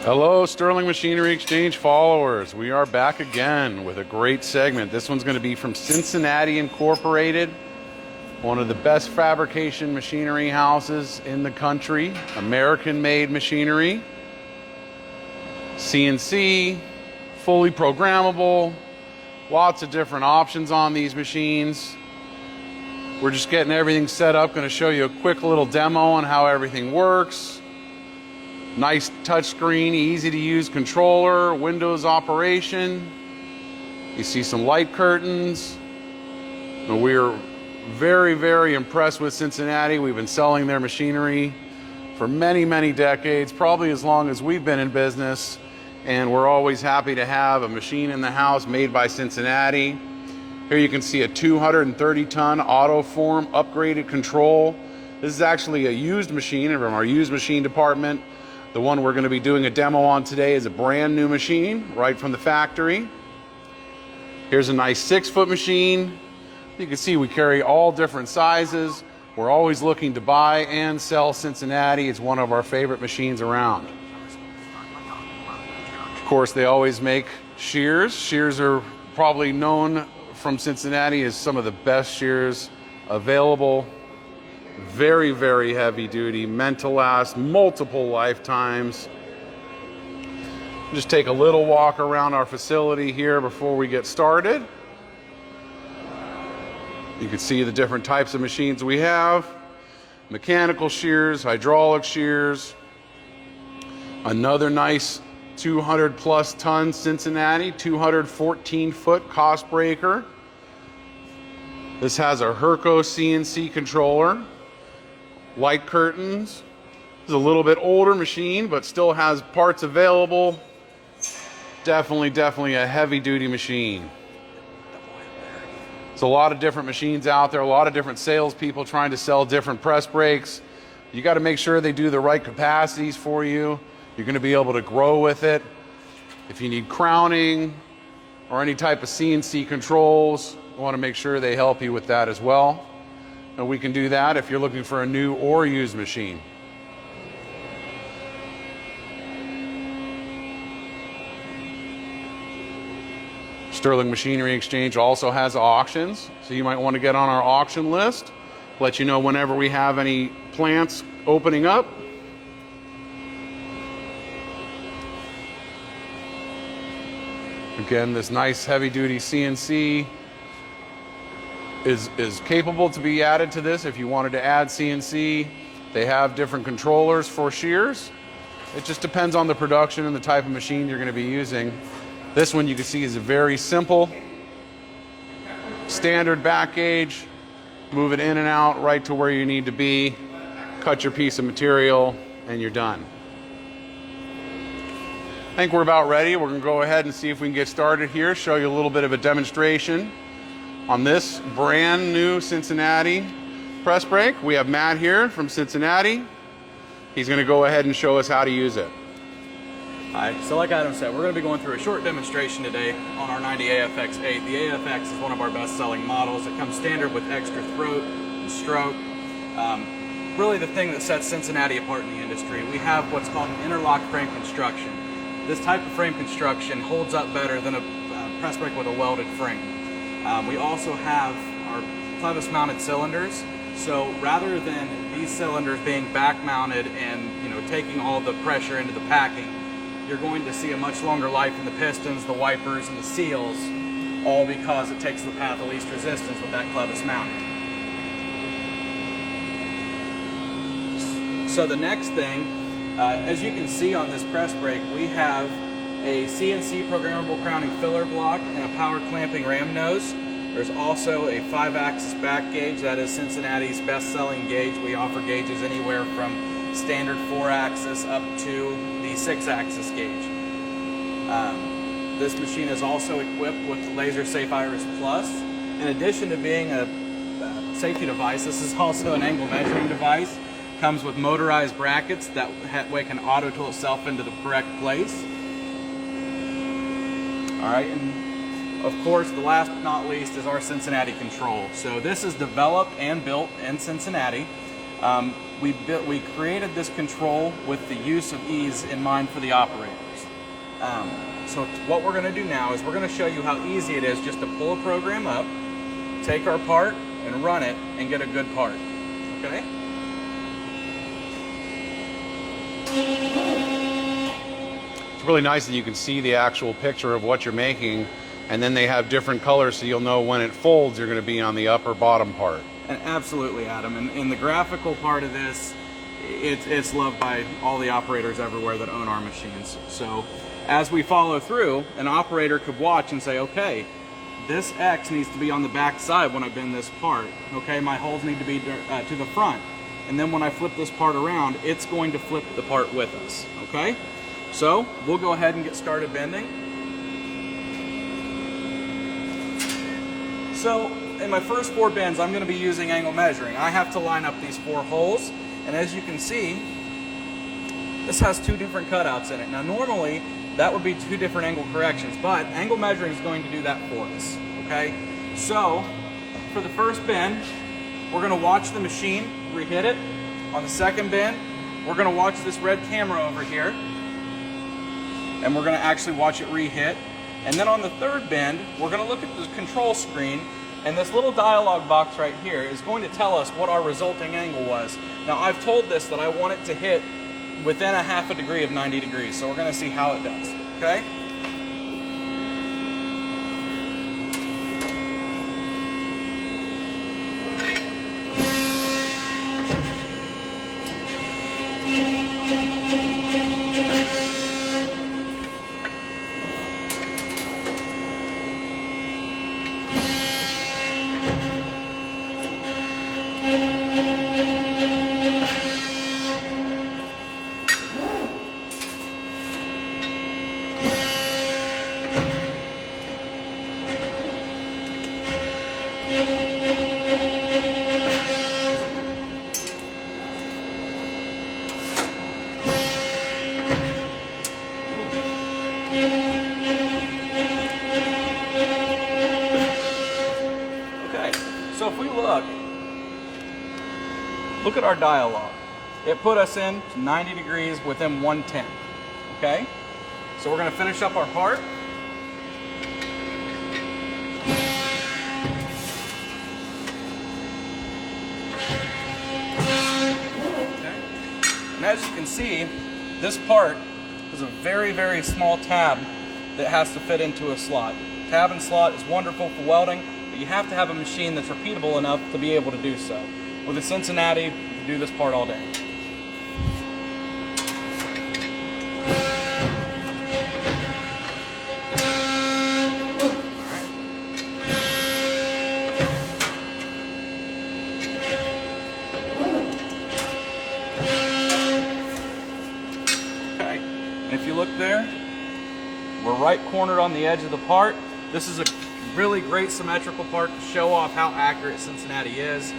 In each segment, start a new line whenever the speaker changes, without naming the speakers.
Hello, Sterling Machinery Exchange followers. We are back again with a great segment. This one's going to be from Cincinnati Incorporated, one of the best fabrication machinery houses in the country, American-made machinery, CNC, fully programmable, lots of different options on these machines. We're just getting everything set up. Going to show you a quick little demo on how everything works. Nice touchscreen, easy to use controller, Windows operation. You see some light curtains. And we're very, very impressed with Cincinnati. We've been selling their machinery for many, many decades, probably as long as we've been in business. And we're always happy to have a machine in the house made by Cincinnati. Here you can see a 230-ton AutoForm upgraded control. This is actually a used machine from our used machine department. The one we're going to be doing a demo on today is a brand new machine right from the factory. Here's a nice 6-foot machine. You can see we carry all different sizes. We're always looking to buy and sell Cincinnati. It's one of our favorite machines around. Of course, they always make shears. Shears are probably known from Cincinnati as some of the best shears available. Very, very heavy duty, meant to last multiple lifetimes. Just take a little walk around our facility here before we get started. You can see the different types of machines we have. Mechanical shears, hydraulic shears. Another nice 200+ ton Cincinnati, 214-foot cost breaker. This has a Herco CNC controller. Light curtains. This is a little bit older machine, but still has parts available. Definitely a heavy duty machine. There's a lot of different machines out there, a lot of different salespeople trying to sell different press brakes. You got to make sure they do the right capacities for you. You're going to be able to grow with it. If you need crowning or any type of CNC controls, you want to make sure they help you with that as well. And we can do that if you're looking for a new or used machine. Sterling Machinery Exchange also has auctions, so you might want to get on our auction list. Let you know whenever we have any plants opening up. Again, this nice heavy-duty CNC is capable to be added to this if you wanted to add CNC. They have different controllers for shears. It just depends on the production and the type of machine you're going to be using. This one you can see is a very simple, standard back gauge. Move it in and out right to where you need to be. Cut your piece of material and you're done. I think we're about ready. We're going to go ahead and see if we can get started here, show you a little bit of a demonstration on this brand new Cincinnati press brake. We have Matt here from Cincinnati. He's going to go ahead and show us how to use it.
Hi, so like Adam said, we're going to be going through a short demonstration today on our 90 AFX-8. The AFX is one of our best-selling models. It comes standard with extra throat and stroke. Really the thing that sets Cincinnati apart in the industry, we have what's called an interlock frame construction. This type of frame construction holds up better than a press brake with a welded frame. We also have our clevis mounted cylinders. So rather than these cylinders being back mounted and taking all the pressure into the packing, you're going to see a much longer life in the pistons, the wipers, and the seals, all because it takes the path of least resistance with that clevis mounted. So the next thing, as you can see on this press brake, we have a CNC programmable crowning filler block and a power clamping ram nose. There's also a 5-axis back gauge. That is Cincinnati's best-selling gauge. We offer gauges anywhere from standard 4-axis up to the 6-axis gauge. This machine is also equipped with Laser Safe Iris Plus. In addition to being a safety device, this is also an angle measuring device. Comes with motorized brackets that way can auto tool itself into the correct place. All right, and of course, the last but not least is our Cincinnati control. So this is developed and built in Cincinnati. we created this control with the use of ease in mind for the operators. So what we're going to do now is we're going to show you how easy it is just to pull a program up, take our part, and run it, and get a good part. Okay?
It's really nice that you can see the actual picture of what you're making, and then they have different colors so you'll know when it folds you're going to be on the upper bottom part.
And absolutely, Adam. And the graphical part of this, it's loved by all the operators everywhere that own our machines. So as we follow through, an operator could watch and say, okay, this X needs to be on the back side when I bend this part. Okay, my holes need to be to the front. And then when I flip this part around, it's going to flip the part with us. Okay? So we'll go ahead and get started bending. So in my first 4 bends, I'm going to be using angle measuring. I have to line up these 4 holes, and as you can see, this has 2 different cutouts in it. Now normally, that would be 2 different angle corrections, but angle measuring is going to do that for us, okay? So, for the first bend, we're going to watch the machine re-hit it. On the second bend, we're going to watch this red camera over here, and we're going to actually watch it re-hit. And then on the third bend, we're going to look at the control screen, and this little dialog box right here is going to tell us what our resulting angle was. Now I've told this that I want it to hit within a half a degree of 90 degrees, so we're going to see how it does, okay? So if we look at our dialogue. It put us in to 90 degrees within 1/10. Okay? So we're going to finish up our part. Okay. And as you can see, this part is a very, very small tab that has to fit into a slot. Tab and slot is wonderful for welding, but you have to have a machine that's repeatable enough to be able to do so. With a Cincinnati, you can do this part all day. Okay, and if you look there, we're right cornered on the edge of the part. This is a really great symmetrical part to show off how accurate Cincinnati is.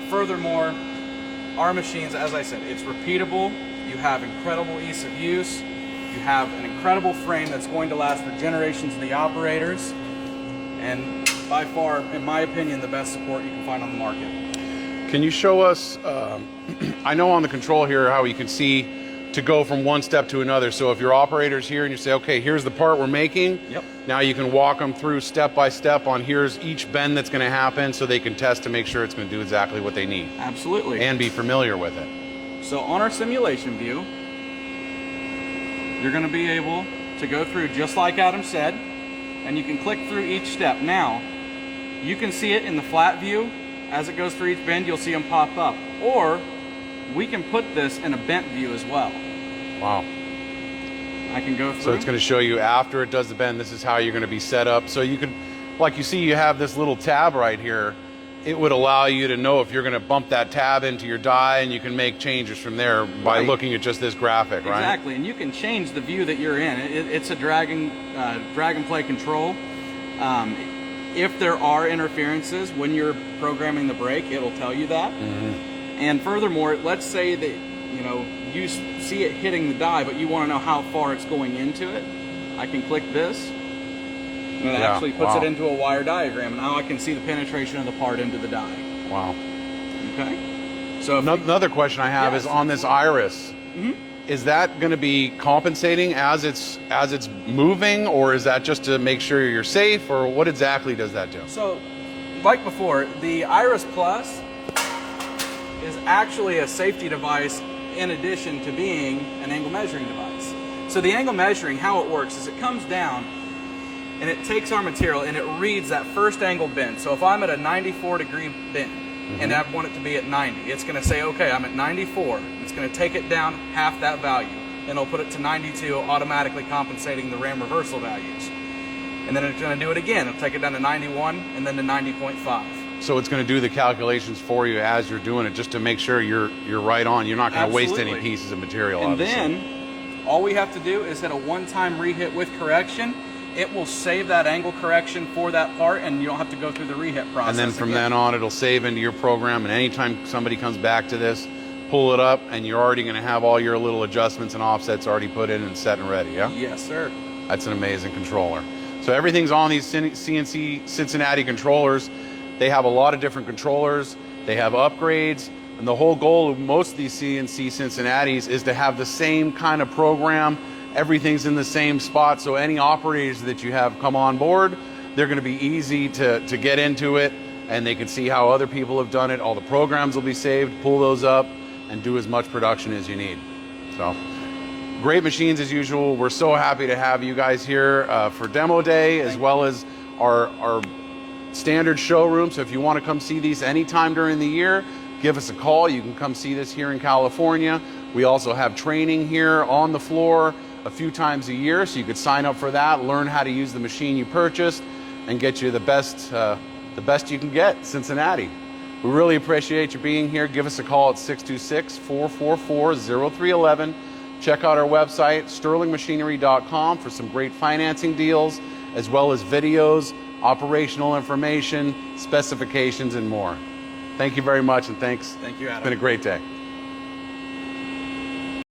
Furthermore, our machines, as I said, it's repeatable. You have incredible ease of use. You have an incredible frame that's going to last for generations of the operators. And by far, in my opinion, the best support you can find on the market.
Can you show us, I know on the control here how you can see to go from one step to another. So if your operator's here and you say, okay, here's the part we're making.
Yep.
Now you can walk them through step by step on here's each bend that's going to happen so they can test to make sure it's going to do exactly what they need.
Absolutely.
And be familiar with it.
So on our simulation view, you're going to be able to go through just like Adam said, and you can click through each step. Now, you can see it in the flat view. As it goes through each bend, you'll see them pop up. Or we can put this in a bent view as well.
Wow.
I can go through.
So it's going to show you after it does the bend, this is how you're going to be set up. So you could, like you see, you have this little tab right here. It would allow you to know if you're going to bump that tab into your die, and you can make changes from there by looking at just this graphic, right?
Exactly, and you can change the view that you're in. It's a drag and play control. If there are interferences when you're programming the brake, it'll tell you that. Mm-hmm. And furthermore, let's say that you see it hitting the die, but you want to know how far it's going into it. I can click this, and it actually puts it into a wire diagram. Now I can see the penetration of the part into the die.
Wow.
Okay. So if
Another question I have is on this iris. Is that going to be compensating as it's moving, or is that just to make sure you're safe, or what exactly does that do?
So, like before, the Iris Plus is actually a safety device in addition to being an angle measuring device. So the angle measuring, how it works is it comes down and it takes our material and it reads that first angle bend. So if I'm at a 94-degree bend and I want it to be at 90, it's going to say, okay, I'm at 94. It's going to take it down half that value. Then it'll put it to 92, automatically compensating the ram reversal values. And then it's going to do it again. It'll take it down to 91 and then to 90.5.
So it's going to do the calculations for you as you're doing it, just to make sure you're right on. You're not going to waste any pieces of material.
And
obviously.
then all we have to do is hit a one-time rehit with correction. It will save that angle correction for that part, and you don't have to go through the rehit process.
And then from then on, it'll save into your program. And anytime somebody comes back to this, pull it up, and you're already going to have all your little adjustments and offsets already put in and set and ready. Yeah.
Yes, sir.
That's an amazing controller. So everything's on these CNC Cincinnati controllers. They have a lot of different controllers. They have upgrades. And the whole goal of most of these CNC Cincinnatis is to have the same kind of program. Everything's in the same spot. So any operators that you have come on board, they're going to be easy to get into it. And they can see how other people have done it. All the programs will be saved. Pull those up and do as much production as you need. So great machines as usual. We're so happy to have you guys here for demo day, as well as our standard showroom. So if you want to come see these anytime during the year, give us a call. You can come see this here in California. We also have training here on the floor a few times a year, so you could sign up for that, learn how to use the machine you purchased, and get you the best you can get, Cincinnati. We really appreciate you being here. Give us a call at 626-444-0311. Check out our website, sterlingmachinery.com, for some great financing deals, as well as videos, operational information, specifications, and more. Thank you very much, and thanks.
Thank you, Adam.
It's been a great day.